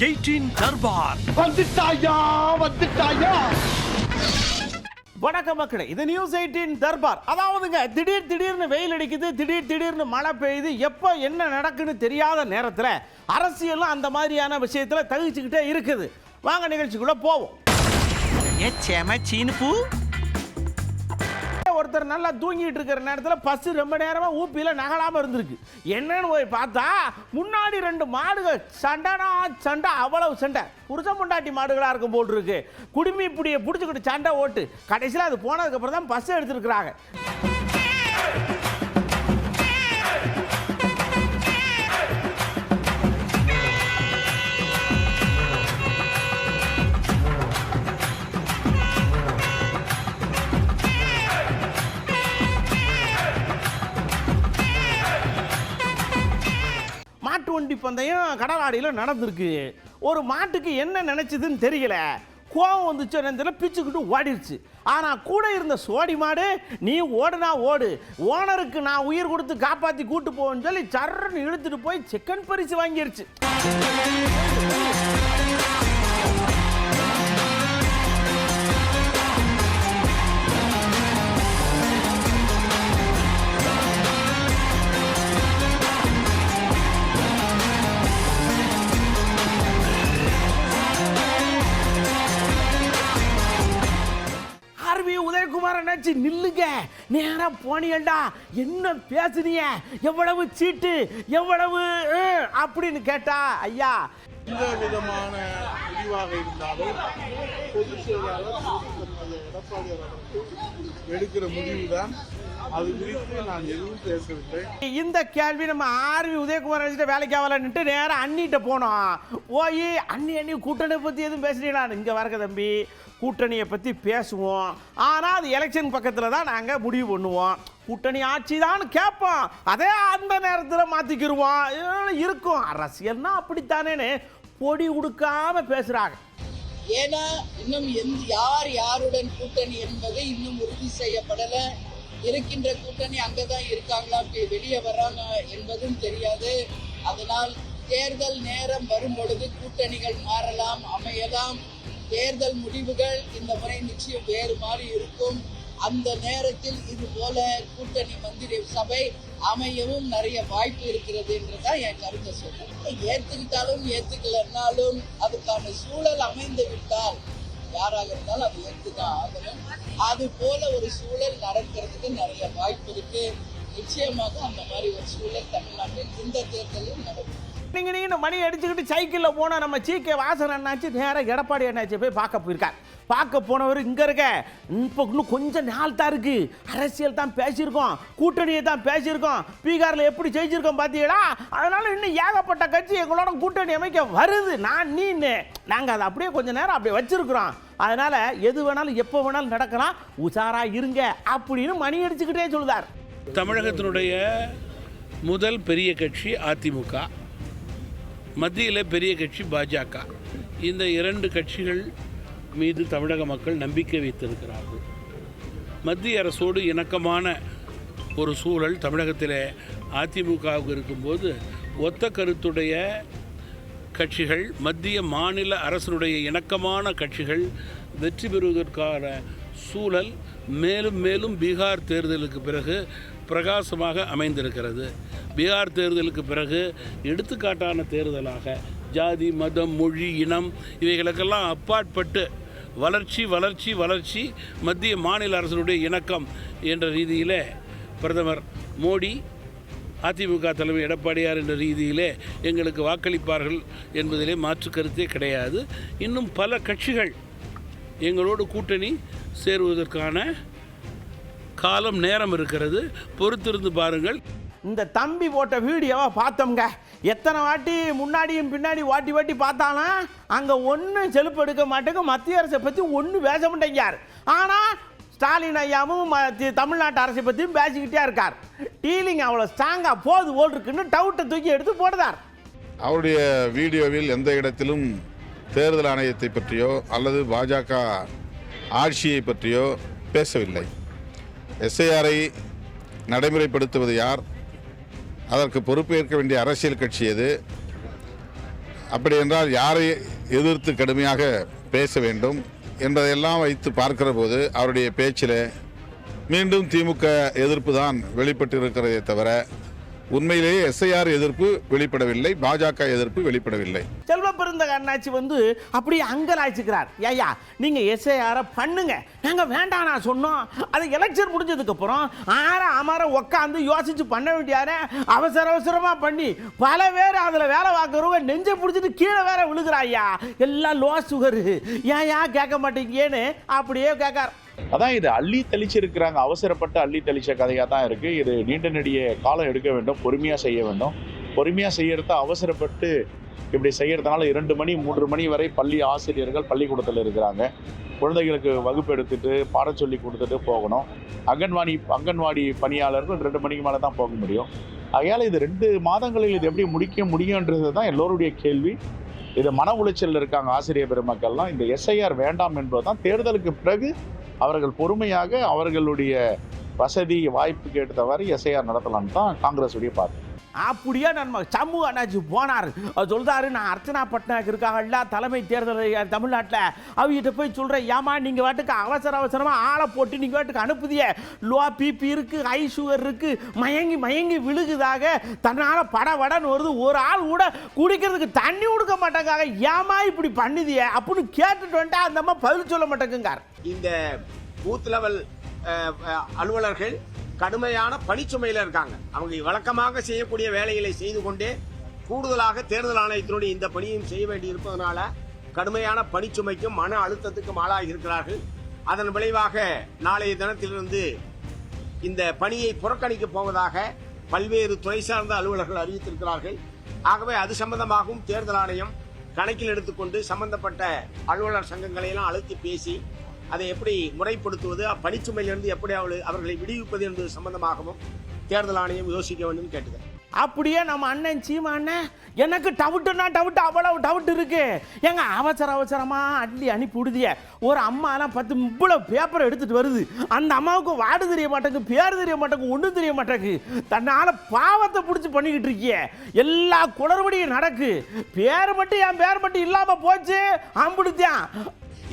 18 தர்பார் வந்துட்டாயா. வணக்கம் மக்களே, இது நியூஸ் 18 தர்பார். அதாவதுங்க, திடீர்னு வெயில் அடிக்குது, திடீர்னு மழை பெய்யுது, எப்போ என்ன நடக்குன்னு தெரியாத நேரத்தில் அரசியலும் அந்த மாதிரியான விஷயத்தில் தகிச்சுக்கிட்டே இருக்குது. வாங்க நிகழ்ச்சிக்குள்ள போவோம். சீனுப்பு ஒருத்தர் நல்லா தூங்கிட்டு இருக்கிற நேரத்தில் பஸ் ரொம்ப நேரமா ஊப்பியில் நகலாம இருந்திருக்கு. என்னன்னு போய் பார்த்தா முன்னாடி 2 மாடுகள் சண்டை, அவ்வளவு சண்டை. புருஷ பொண்டாட்டி மாடுகளா இருக்கும் போல் இருக்கு. குடுமி இப்படியை பிடிச்சிக்கிட்டு சண்டை ஓட்டு கடைசியில் அது போனதுக்கு அப்புறம் தான் பஸ் எடுத்துருக்குறாங்க. மாட்டு வண்டி பந்தயம் கடலாடியில் நடந்திருக்கு. ஒரு மாட்டுக்கு என்ன நினைச்சதுன்னு தெரியல, கோவம் வந்துச்சு, பிச்சுக்கிட்டு ஓடிடுச்சு. ஆனால் கூட இருந்த சோடி மாடு, நீ ஓடுனா ஓடு, ஓனருக்கு நான் உயிர் கொடுத்து காப்பாற்றி கூட்டு போவேன்னு சொல்லி சர்ன்னு இழுத்துட்டு போய் செகண்ட் பரிசு வாங்கிருச்சு. உதயகுமார் என்னாச்சு, நில்லுங்க, நேரா போனியண்டா, என்ன பேசுனீங்க, எவ்வளவு சீட்டு, எவ்வளவு அப்படின்னு கேட்டா, ஐயா எந்த விதமான முடிவாக இருந்தாலும் பொதுச் செயலாளர் எடப்பாடி அவர்கள் எடுக்கிற முடிவுதான். அது குறித்து நான் எதுவும் பேசவில்லை. இந்த கேள்வி நம்ம ஆர்வி உதயகுமார் வேலைக்கு ஆகலன்னுட்டு நேரம் அண்ணிட்ட போனோம். போய் அண்ணி கூட்டணி பற்றி எதுவும் பேசுறீங்களா? இங்கே வரக்க தம்பி, கூட்டணியை பற்றி பேசுவோம், ஆனால் அது எலெக்ஷன் பக்கத்தில் தான் நாங்கள் முடிவு பண்ணுவோம். கூட்டணி ஆட்சி தான் கேட்போம், அதே அந்த நேரத்தில் மாற்றிக்கிடுவோம் இருக்கும். அரசியல்னா அப்படித்தானேன்னு பொடி கொடுக்காம பேசுகிறாங்க. ஏன்னா இன்னும் யாருடன் கூட்டணி என்பது இன்னும் உறுதி செய்யப்படலை. இருக்கின்ற கூட்டணி அங்கதான் இருக்காங்களா, வெளியே வர்றாங்க என்பதும் தெரியாது. அதனால் தேர்தல் நேரம் வரும் பொழுது கூட்டணிகள் மாறலாம், அமையலாம். தேர்தல் முடிவுகள் இந்த முறை நிச்சயம் வேறு மாதிரி இருக்கும். அந்த நேரத்தில் இது போல கூட்டணி மந்திரி சபை அமையவும் நிறைய வாய்ப்பு இருக்கிறது என்றுதான் என் கருத்தை சொல்றேன். ஏத்துக்கிட்டாலும் ஏத்துக்கலன்னாலும் அதுக்கான சூழல் அமைந்து விட்டால் யாராக இருந்தாலும் அது ஏற்றுதான் ஆகணும். அது போல ஒரு சூழல் நடக்கிறதுக்கு நிறைய வாய்ப்பு இருக்கு. நிச்சயமாக அந்த மாதிரி ஒரு சூழல் தமிழ்நாட்டில் இந்த தேர்தலில் நடக்கும். நீங்க மணி அடிச்சுக்கிட்டு சைக்கிளில் போனால் நம்ம சீக்கே வாசன் அண்ணாச்சு நேராக எடப்பாடி அண்ணாச்சி போய் பார்க்க போயிருக்கார். பார்க்க போனவர் இங்கே இருக்க, இப்போ இன்னும் கொஞ்சம் நாள் தான் இருக்கு, அரசியல் தான் பேசியிருக்கோம், கூட்டணியை தான் பேசியிருக்கோம், பீகாரில் எப்படி ஜெயிச்சிருக்கோம் பார்த்தீங்களா? அதனால இன்னும் ஏகப்பட்ட கட்சி எங்களோட கூட்டணி அமைக்க வருது. நாங்கள் அதை அப்படியே கொஞ்சம் நேரம் அப்படியே வச்சிருக்கிறோம். அதனால எது வேணாலும் எப்போ வேணாலும் நடக்கலாம், உஷாரா இருங்க அப்படின்னு மணி அடிச்சுக்கிட்டே சொல்லுதார். தமிழகத்தினுடைய முதல் பெரிய கட்சி அதிமுக, மத்தியில் பெரிய கட்சி பாஜக. இந்த 2 கட்சிகள் மீது தமிழக மக்கள் நம்பிக்கை வைத்திருக்கிறார்கள். மத்திய அரசோடு இணக்கமான ஒரு சூழல் தமிழகத்தில் அதிமுகவுக்கு இருக்கும்போது, ஒத்த கருத்துடைய கட்சிகள், மத்திய மாநில அரசுடைய இணக்கமான கட்சிகள் வெற்றி பெறுவதற்கான சூழல் மேலும் மேலும் பீகார் தேர்தலுக்கு பிறகு பிரகாசமாக அமைந்திருக்கிறது. பீகார் தேர்தலுக்கு பிறகு எடுத்துக்காட்டான தேர்தலாக ஜாதி, மதம், மொழி, இனம் இவைகளுக்கெல்லாம் அப்பாற்பட்டு வளர்ச்சி வளர்ச்சி வளர்ச்சி மத்திய மாநில அரசுடைய இணக்கம் என்ற ரீதியில் பிரதமர் மோடி, அதிமுக தலைவர் எடப்பாடியார் என்ற ரீதியிலே எங்களுக்கு வாக்களிப்பார்கள் என்பதிலே மாற்று கருத்தே கிடையாது. இன்னும் பல கட்சிகள் எங்களோடு கூட்டணி சேருவதற்கான காலம் நேரம் இருக்கிறது, பொறுத்திருந்து பாருங்கள். இந்த தம்பி போட்ட வீடியோவை பார்த்தோம்ங்க, எத்தனை வாட்டி முன்னாடியும் பின்னாடி வாட்டி பார்த்தாலும் அங்கே ஒன்றும் செலுப்பு எடுக்க மாட்டேங்க, மத்திய அரசை பற்றி ஒன்றும் பேச மாட்டேங்கார். ஆனால் ஸ்டாலின் ஐயாவும் தமிழ்நாட்டு அரசை பற்றியும் பேசிக்கிட்டே இருக்கார். டீலிங் அவ்வளோ ஸ்ட்ராங்காக போது ஓல் இருக்குன்னு டவுட்டை தூக்கி எடுத்து போடுதார். அவருடைய வீடியோவில் எந்த இடத்திலும் தேர்தல் ஆணையத்தை பற்றியோ அல்லது பாஜக ஆட்சியை பற்றியோ பேசவில்லை. எஸ்ஐஆரை நடைமுறைப்படுத்துவது யார், அதற்கு பொறுப்பேற்க வேண்டிய அரசியல் கட்சி எது, அப்படி என்றால் யாரை எதிர்த்து கடுமையாக பேச வேண்டும் என்பதையெல்லாம் வைத்து பார்க்கிற போது அவருடைய பேச்சில் மீண்டும் திமுக எதிர்ப்பு தான் வெளிப்பட்டிருக்கிறதே தவிர உண்மையிலேயே எஸ்ஐஆர் எதிர்ப்பு வெளிப்படவில்லை, பாஜக எதிர்ப்பு வெளிப்படவில்லை. செல்வ பெருந்தக அண்ணாச்சி வந்து அப்படியே அங்கலாய்ச்சிக்கிறார். ஐயா நீங்க எஸ்ஐஆரை பண்ணுங்க, நாங்க வேண்டாம் நான் சொன்னோம். அது எலெக்ஷன் முடிஞ்சதுக்கு அப்புறம் அமர உட்காந்து யோசிச்சு பண்ண வேண்டியார அவசரமா பண்ணி பல பேர் அதுல வேலை பார்க்கறவங்க நெஞ்சை பிடிச்சிட்டு கீழே வேற விழுகிறாய்யா. எல்லாம் லோ சுகர், ஏன் கேட்க மாட்டேங்கன்னு அப்படியே கேட்கார். அதான் இது அள்ளி தெளிச்சிருக்கிறாங்க, அவசரப்பட்டு அள்ளி தெளிச்ச கதையாக தான் இருக்குது. இது நீண்ட நெடிய காலம் எடுக்க வேண்டும், பொறுமையாக செய்ய வேண்டும். பொறுமையாக செய்யறத அவசரப்பட்டு இப்படி செய்யறதுனால 2 மணி 3 மணி வரை பள்ளி ஆசிரியர்கள் பள்ளிக்கூடத்தில் இருக்கிறாங்க. குழந்தைகளுக்கு வகுப்பு எடுத்துட்டு பாடம் சொல்லி கொடுத்துட்டு போகணும். அங்கன்வாடி பணியாளர்கள் 2 மணிக்கு மேலே தான் போக முடியும். ஆகையால் இது 2 மாதங்களில் இது எப்படி முடிக்க முடியுன்றது தான் எல்லோருடைய கேள்வி. இது மன உளைச்சல் இருக்காங்க ஆசிரியர் பெருமக்கள்லாம். இந்த எஸ்ஐஆர் வேண்டாம் என்பது தான் தேர்தலுக்கு பிறகு அவர்கள் பொறுமையாக அவர்களுடைய வசதி வாய்ப்புக்கு ஏற்றவாறு எஸ்ஐஆர் நடத்தலாம்னு தான் காங்கிரஸ் உடைய பார்த்து. அப்படியே நம்ம சமூக அண்ணாச்சி போனார். சொல்றாரு, நான் அர்ச்சனா பட்நாயக் இருக்காங்கல்ல தலைமை தேர்தல் தமிழ்நாட்டில், அவங்ககிட்ட போய் சொல்கிறேன், ஏமா நீங்கள் வாட்டுக்கு அவசரமாக ஆளை போட்டு நீங்கள் வாட்டுக்கு அனுப்புதிய, லோ பிபி இருக்குது, ஹை சுகர் இருக்குது, மயங்கி விழுகுதாக, தன்னால் படன்னு வருது, ஒரு ஆள் கூட குடிக்கிறதுக்கு தண்ணி கொடுக்க மாட்டாங்க, ஏமா இப்படி பண்ணுதிய அப்படின்னு கேட்டுட்டு வந்துட்டு அந்த அம்மா பதில் சொல்ல மாட்டேங்குங்கார். இந்த பூத் லெவல் அலுவலர்கள் கடுமையான பணிச்சுமையில் இருக்காங்க. அவங்க வழக்கமாக செய்யக்கூடிய வேலைகளை செய்து கொண்டே கூடுதலாக தேர்தல் ஆணையத்தினுடைய இந்த பணியையும் செய்ய வேண்டி இருப்பதனால கடுமையான பணிச்சுமைக்கும் மன அழுத்தத்துக்கும் ஆளாகி இருக்கிறார்கள். அதன் விளைவாக நாளைய தினத்திலிருந்து இந்த பணியை புறக்கணிக்க போவதாக பல்வேறு துறை சார்ந்த அலுவலர்கள் அறிவித்திருக்கிறார்கள். ஆகவே அது சம்பந்தமாகவும் தேர்தல் ஆணையம் கணக்கில் எடுத்துக்கொண்டு சம்பந்தப்பட்ட அலுவலர் சங்கங்களை எல்லாம் அழுத்தி பேசி அதை எப்படி முறைப்படுத்துவது, பணிச்சுமையிலிருந்து எப்படி அவர்களை விடுவிப்பது என்பது சம்பந்தமாகவும் தேர்தல் ஆணையம் யோசிக்க வேண்டும் கேட்டது. அப்படியே நம்ம அண்ணன் சீமா அண்ணன், எனக்கு டவுட்டு அவ்வளவு டவுட் இருக்கு, எங்க அவசரமா அள்ளி அனுப்பி விடுதிய, ஒரு அம்மாலாம் 10 இவ்வளவு பேப்பர் எடுத்துட்டு வருது, அந்த அம்மாவுக்கு வார்டு தெரிய மாட்டேங்குது, பேர் தெரிய மாட்டேங்குது, ஒன்றும் தெரிய மாட்டேங்குது, தன்னால பாவத்தை பிடிச்சி பண்ணிக்கிட்டு இருக்கிய, எல்லா குளறுபடியும் நடக்கு, பேர் மட்டும் இல்லாம போச்சு அம்பிடுத்தான்.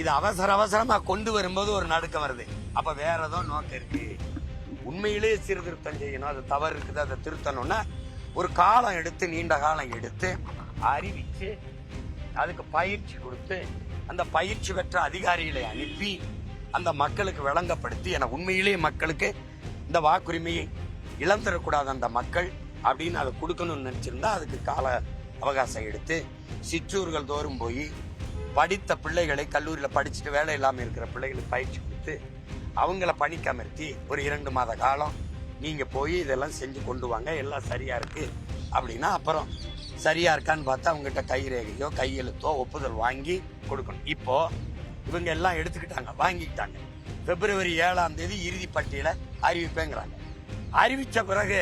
இது அவசரமா கொண்டு வரும்போது ஒரு நடுக்கம் வருது. அப்ப வேற ஏதோ நோக்கம் இருக்கு. உண்மையிலேயே சீர்திருத்தம் செய்யணும், அது தவறு இருக்குது, அதை திருத்தணும்னா ஒரு காலம் எடுத்து, நீண்ட காலம் எடுத்து அறிவிச்சு அதுக்கு பயிற்சி கொடுத்து அந்த பயிற்சி பெற்ற அதிகாரிகளை அனுப்பி அந்த மக்களுக்கு விளங்கப்படுத்தி, என உண்மையிலேயே மக்களுக்கு இந்த வாக்குரிமையை இழந்துடக்கூடாது அந்த மக்கள் அப்படின்னு அதை கொடுக்கணும்னு நினைச்சிருந்தா அதுக்கு கால அவகாசம் எடுத்து சிற்றூர்கள் தோறும் போய் படித்த பிள்ளைகளை, கல்லூரியில் படிச்சுட்டு வேலை இல்லாமல் இருக்கிற பிள்ளைகளுக்கு பயிற்சி கொடுத்து அவங்கள பணிக்கமர்த்தி ஒரு 2 மாத காலம் நீங்கள் போய் இதெல்லாம் செஞ்சு கொண்டு வாங்க, எல்லாம் சரியாக இருக்குது அப்படின்னா அப்புறம் சரியாக இருக்கான்னு பார்த்தா அவங்ககிட்ட கைரேகையோ கையெழுத்தோ ஒப்புதல் வாங்கி கொடுக்கணும். இப்போது இவங்க எல்லாம் எடுத்துக்கிட்டாங்க, வாங்கிக்கிட்டாங்க. பிப்ரவரி 7ஆம் தேதி இறுதி பட்டியலை அறிவிப்பேங்கிறாங்க. அறிவித்த பிறகு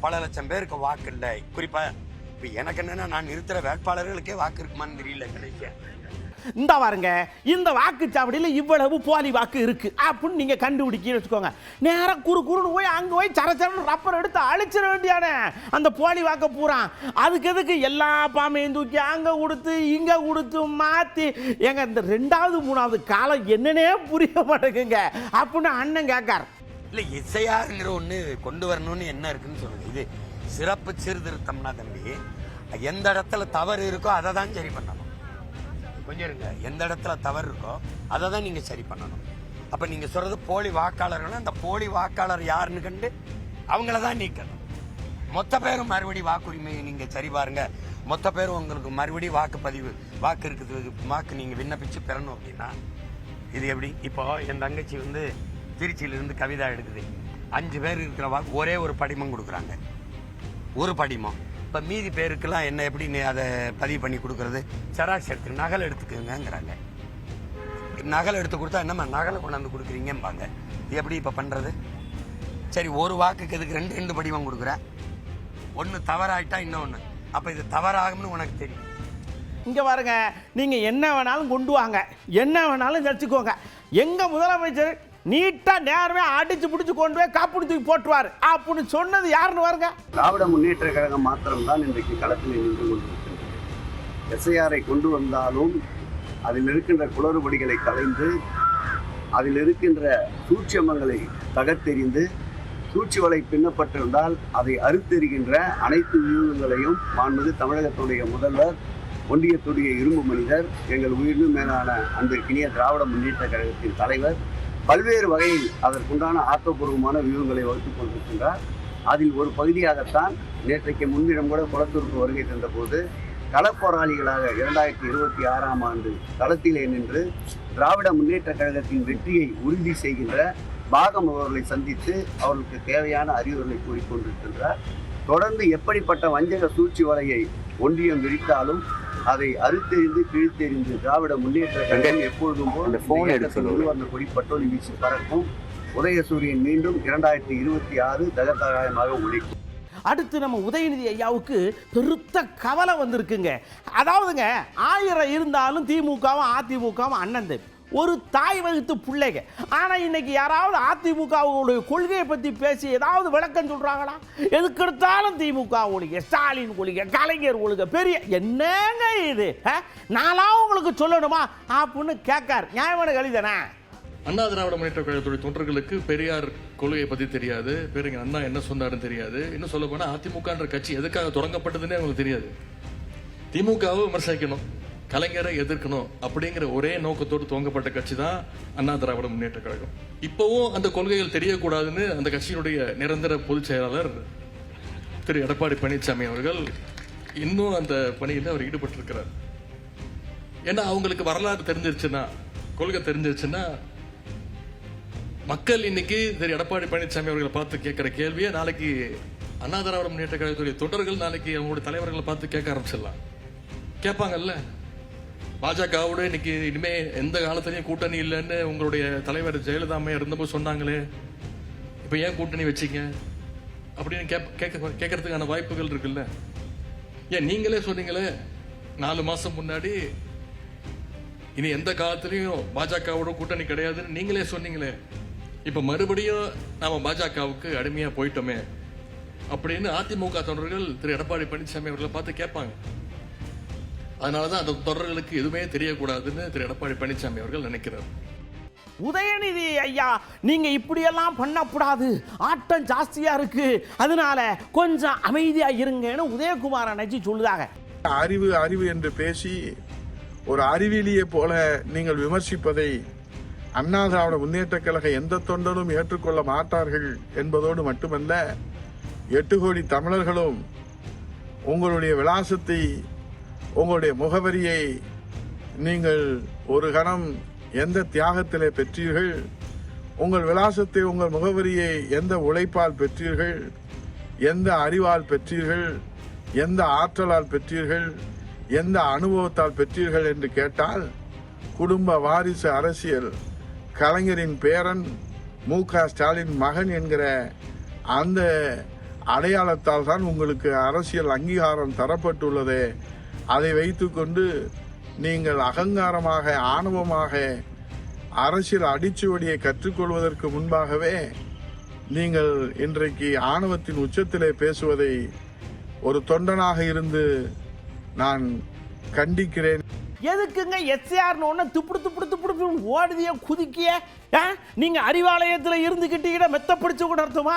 பல லட்சம் பேருக்கு வாக்கு இல்லை. குறிப்பாக இப்போ எனக்கு என்னென்னா, நான் நிறுத்துகிற வேட்பாளர்களுக்கே வாக்கு இருக்குமான்னு தெரியல. கடைசியாக இந்த பாருங்க, இந்த வாக்குச்சாவடியில் இவ்வளவு போலி வாக்கு இருக்கு அப்படின்னு நீங்க கண்டுபிடிக்க வச்சுக்கோங்க. நேரம் குறுன்னு போய் அங்க போய் சரச்சரன்னு ரப்பர் எடுத்து அழிச்சிட வேண்டியான அந்த போலி வாக்க பூரா. அதுக்கு எதுக்கு எல்லா பாமையும் தூக்கி அங்க கொடுத்து இங்க கொடுத்து மாத்தி, எங்க இந்த 2வது 3வது காலம் என்னன்னே புரிய மாட்டேங்குங்க அப்படின்னு அண்ணன் கேட்கார். இல்லை, எஸ்ஐஆர்ங்கிற ஒன்று கொண்டு வரணும்னு என்ன இருக்குன்னு சொல்லுது. இது சிறப்பு சீர்திருத்தம்னா தம்பி, எந்த இடத்துல தவறு இருக்கோ அதை தான் சரி பண்ணணும். கொஞ்சம் இருங்க, எந்த இடத்துல தவறு இருக்கோ அதை தான் நீங்கள் சரி பண்ணணும். அப்போ நீங்கள் சொல்கிறது போலி வாக்காளர்கள், அந்த போலி வாக்காளர் யாருன்னு கண்டு அவங்கள தான் நீக்கணும். மொத்த பேரும் மறுபடி வாக்குரிமையை நீங்கள் சரி பாருங்க, மொத்த பேரும் உங்களுக்கு மறுபடி வாக்குப்பதிவு வாக்கு இருக்குது, வாக்கு நீங்கள் விண்ணப்பிச்சு பெறணும் அப்படின்னா இது எப்படி? இப்போ என் தங்கச்சி வந்து திருச்சியிலிருந்து கவிதா எடுக்குது, 5 பேர் இருக்கிற வாக்கு ஒரே ஒரு படிமம் கொடுக்குறாங்க, ஒரு படிமம். இப்போ மீதி பேருக்கெல்லாம் என்ன எப்படி அதை பதிவு பண்ணி கொடுக்குறது? செராக்ஸ் எடுத்து நகல் எடுத்துக்கோங்கிறாங்க. நகல் எடுத்து கொடுத்தா என்னம்மா நகலை கொண்டாந்து கொடுக்குறீங்கம்பாங்க. எப்படி இப்போ பண்ணுறது? சரி, ஒரு வாக்குக்கு எதுக்கு 2 படிவம் கொடுக்குறேன்? ஒன்று தவறாயிட்டா இன்னொன்று. அப்போ இது தவறாகும்னு உனக்கு தெரியும். இங்கே பாருங்க, நீங்கள் என்ன வேணாலும் கொண்டு வாங்க, என்ன வேணாலும் வச்சுக்கோங்க, எங்கள் முதலமைச்சர் நீட்டாக நேரமே அடிச்சு பிடிச்சி கொண்டு போய் காப்புடி தூக்கி போட்டுருவார் அப்படின்னு சொன்னது யாருன்னு பாருங்க. திராவிட முன்னேற்ற கழகம் மாத்திரம்தான் இன்றைக்கு களத்தில் நின்று கொண்டிருக்கிறது. எஸ்ஐஆரை கொண்டு வந்தாலும் அதில் இருக்கின்ற குளறுபடிகளை களைந்து அதில் இருக்கின்ற சூட்சமங்களை தகர்த்தெறிந்து சூழ்ச்சி வலை பின்னப்பட்டிருந்தால் அதை அறுத்தெறிகின்ற அனைத்து வியூகங்களையும் மாண்புமிகு தமிழகத்துடைய முதல்வர், ஒன்றியத்துடைய இரும்பு மனிதர், எங்கள் உயிரினும் மேலான அன்பிற்கினிய திராவிட முன்னேற்ற கழகத்தின் தலைவர் பல்வேறு வகையில் அதற்குண்டான ஆக்கப்பூர்வமான வியூகங்களை வகுத்துக் கொண்டிருக்கின்றார். அதில் ஒரு பகுதியாகத்தான் நேற்றைக்கு முன்தினம் கூட குளத்தூருக்கு வருகை தந்தபோது களப்போராளிகளாக 2026ஆம் ஆண்டு களத்திலே நின்று திராவிட முன்னேற்ற கழகத்தின் வெற்றியை உறுதி செய்கின்ற பாகம் அவர்களை சந்தித்து அவர்களுக்கு தேவையான அறிவுரைகளை கூறிக்கொண்டிருக்கின்றார். தொடர்ந்து எப்படிப்பட்ட வஞ்சக சூழ்ச்சி வலையை ஒன்றியம் விரித்தாலும் அதை அறுத்தெறிந்து கிழித்தெறிந்து திராவிட முன்னேற்ற கழகம் எப்பொழுதும் போல் அந்த கொடி பட்டோலி வீசி பறக்கும். உதயசூரியன் மீண்டும் 2026 தகதகாயமாக ஒழிக்கும். அடுத்து நம்ம உதயநிதி ஐயாவுக்கு பெருத்த கவலை வந்திருக்குங்க. அதாவதுங்க 1000 இருந்தாலும் திமுகவும் அதிமுகவும் அண்ணன் தம்பி, ஒரு தாய் வகுத்து பிள்ளைங்க. ஆனால் இன்னைக்கு யாராவது அதிமுகவுடைய கொள்கையை பற்றி பேசி ஏதாவது விளக்கம் சொல்கிறாங்களா? எதுக்கெடுத்தாலும் திமுக ஒழிக, ஸ்டாலின் ஒழிக, கலைஞர் ஒழிக, பெரிய என்னங்க இது? நான்லாம் உங்களுக்கு சொல்லணுமா அப்படின்னு கேட்கார். நியாயமான கழிதானே? அண்ணா திராவிட முன்னேற்ற கழகத்துடைய தொண்டர்களுக்கு பெரியார் கொள்கையை பற்றி தெரியாது, பேருங்க அண்ணா என்ன சொன்னாருன்னு தெரியாது. இன்னும் சொல்ல போனால் அதிமுகன்ற கட்சி எதுக்காக தொடங்கப்பட்டதுன்னே அவங்களுக்கு தெரியாது. திமுகவை விமர்சிக்கணும், கலைஞரை எதிர்க்கணும் அப்படிங்கிற ஒரே நோக்கத்தோடு துவங்கப்பட்ட கட்சி தான் அண்ணா திராவிட முன்னேற்ற கழகம். இப்போவும் அந்த கொள்கைகள் தெரியக்கூடாதுன்னு அந்த கட்சியினுடைய நிரந்தர பொதுச் செயலாளர் திரு எடப்பாடி பழனிசாமி அவர்கள் இன்னும் அந்த பணியில் அவர் ஈடுபட்டிருக்கிறார். ஏன்னா அவங்களுக்கு வரலாறு தெரிஞ்சிருச்சுன்னா, கொள்கை தெரிஞ்சிருச்சுன்னா, மக்கள் இன்னைக்கு திரு எடப்பாடி பழனிசாமி அவர்களை பார்த்து கேட்கிற கேள்வியை நாளைக்கு அண்ணா திராவிட முன்னேற்ற கழகத்துடைய தொண்டர்கள் நாளைக்கு அவங்களுடைய தலைவர்களை பார்த்து கேட்க ஆரம்பிச்சிடலாம். கேட்பாங்கல்ல, பாஜகவோட இன்னைக்கு இனிமே எந்த காலத்திலையும் கூட்டணி இல்லைன்னு உங்களுடைய தலைவர் ஜெயலலிதா அம்மையா இருந்தபோது சொன்னாங்களே, இப்ப ஏன் கூட்டணி வச்சிங்க அப்படின்னு கேட்கறதுக்கான வாய்ப்புகள் இருக்குல்ல. ஏன் நீங்களே சொன்னீங்களே 4 மாசம் முன்னாடி இனி எந்த காலத்திலையும் பாஜகவோட கூட்டணி கிடையாதுன்னு நீங்களே சொன்னீங்களே. இப்ப மறுபடியும் நாம பாஜகவுக்கு அடிமையா போயிட்டோமே அப்படின்னு அதிமுக தொண்டர்கள் திரு எடப்பாடி பழனிசாமி அவர்களை பார்த்து கேட்பாங்க. அதனாலதான் அந்த தொடர்களுக்கு எதுவுமே தெரியக்கூடாதுன்னு திரு எடப்பாடி பழனிசாமி அவர்கள் நினைக்கிறார். உதயநிதி ஐயா, நீங்க இப்படியெல்லாம் பண்ணக்கூடாது, ஆட்டம் ஜாஸ்தியா இருக்கு, அதனால கொஞ்சம் அமைதியா இருங்கன்னு உதயகுமார் அண்ணாச்சி சொல்லுதாங்க. அறிவு அறிவு என்று பேசி ஒரு அறிவியலியை போல நீங்கள் விமர்சிப்பதை அண்ணா திராவிட முன்னேற்ற கழக எந்த தொண்டரும் ஏற்றுக்கொள்ள மாட்டார்கள் என்பதோடு மட்டுமல்ல, 8 கோடி தமிழர்களும் உங்களுடைய விலாசத்தை, உங்களுடைய முகவரியை நீங்கள் ஒரு கணம் எந்த தியாகத்திலே பெற்றீர்கள், உங்கள் விலாசத்தை, உங்கள் முகவரியை எந்த உழைப்பால் பெற்றீர்கள், எந்த அறிவால் பெற்றீர்கள், எந்த ஆற்றலால் பெற்றீர்கள், எந்த அனுபவத்தால் பெற்றீர்கள் என்று கேட்டால், குடும்ப வாரிசு அரசியல், கலைஞரின் பேரன், மு.க. ஸ்டாலின் மகன் என்கிற அந்த அடையாளத்தால் தான் உங்களுக்கு அரசியல் அங்கீகாரம் தரப்பட்டுள்ளது. அதை வைத்துக்கொண்டு நீங்கள் அகங்காரமாக, ஆணவமாக அரசியல் அடிச்சுவடியை கற்றுக்கொள்வதற்கு முன்பாகவே நீங்கள் இன்றைக்கு ஆணவத்தின் உச்சத்திலே பேசுவதை ஒரு தொண்டனாக இருந்து நான் கண்டிக்கிறேன். எதுக்குங்க எஸ்ஆர்னு துப்புடு துப்புடு துப்புடு ஓடுதிய குதிக்கிய? நீங்க அறிவாலயத்தில் இருந்துகிட்டீங்க மெத்த பிடிச்சு கூட அர்த்தமா?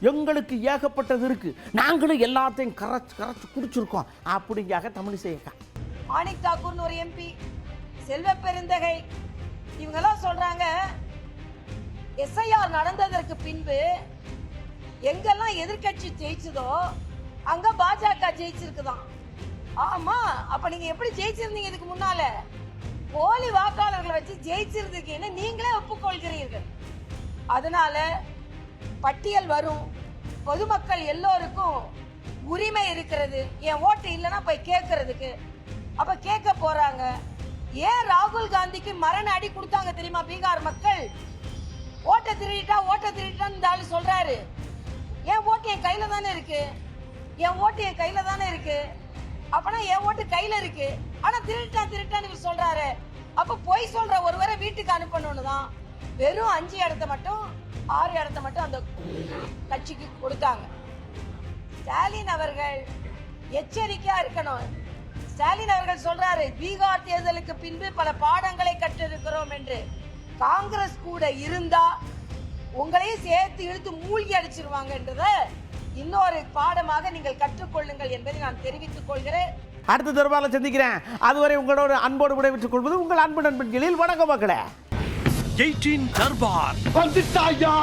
எங்களுக்கு ஏகப்பட்டது இருக்கு, நாங்களும் எல்லாத்தையும் கரைச்சு கரைச்சு குடிச்சிருக்கோம் அப்படிங்காக தமிழிசைக்கா. மாணிக் தாக்கூர்னு ஒரு எம்பி, செல்வ பெருந்தகை, இவங்கெல்லாம் சொல்றாங்க எஸ்ஐஆர் நடந்ததற்கு பின்பு எங்கெல்லாம் எதிர்கட்சி ஜெயிச்சதோ அங்க பாஜக ஜெயிச்சிருக்குதான். ஆமா, அப்ப நீங்க எப்படி ஜெயிச்சிருந்தீங்க? இதுக்கு முன்னால போலி வாக்காளர்களை வச்சு ஜெயிச்சிருந்தீங்கன்னு நீங்களே ஒப்புக்கொள்கிறீர்கள். அதனால பட்டியல் வரும், பொதுமக்கள் எல்லோருக்கும் உரிமை இருக்கிறது. என் ஓட்டு இல்லைன்னா போய் கேட்கறதுக்கு. அப்ப கேட்க போறாங்க. ஏன் ராகுல் காந்திக்கு மரண அடி கொடுத்தாங்க தெரியுமா பீகார் மக்கள்? ஓட்டை திருடிட்டான்னு சொல்றாரு. என் ஓட்டு என் கையில தானே இருக்கு, என் ஓட்டு என் கையில தானே இருக்கு. அப்பனா என் ஓட்டு கையில இருக்கு, ஆனா திருட்டான்னு சொல்றாரு. அப்ப போய் சொல்ற ஒருவரை வீட்டுக்கு அனுப்பணும்னு தான் வெறும் 5 இடத்த மட்டும் 6 இடத்த மட்டும் அந்த கட்சிக்கு கொடுத்தாங்க. ஸ்டாலின் அவர்கள் எச்சரிக்கையா இருக்கணும். ஸ்டாலின் அவர்கள் சொல்றாரு பீகார் தேர்தலுக்கு பின்பு பல பாடங்களை கற்றிருக்கிறோம் என்று. காங்கிரஸ் கூட இருந்தா உங்களையும் சேர்த்து இழுத்து மூழ்கி அடிச்சிருவாங்கன்றத இன்னொரு பாடமாக நீங்கள் கற்றுக்கொள்ளுங்கள் என்பதை நான் தெரிவித்துக் கொள்கிறேன். அடுத்த தர்பாரில் சந்திக்கிறேன். அதுவரை உங்களோட அன்போடு விடைபெற்றுக் கொள்வது உங்கள் அன்பு நண்பன்களில் வணக்கம் மக்களே. 18 தர்பார் வந்துட்டாயா.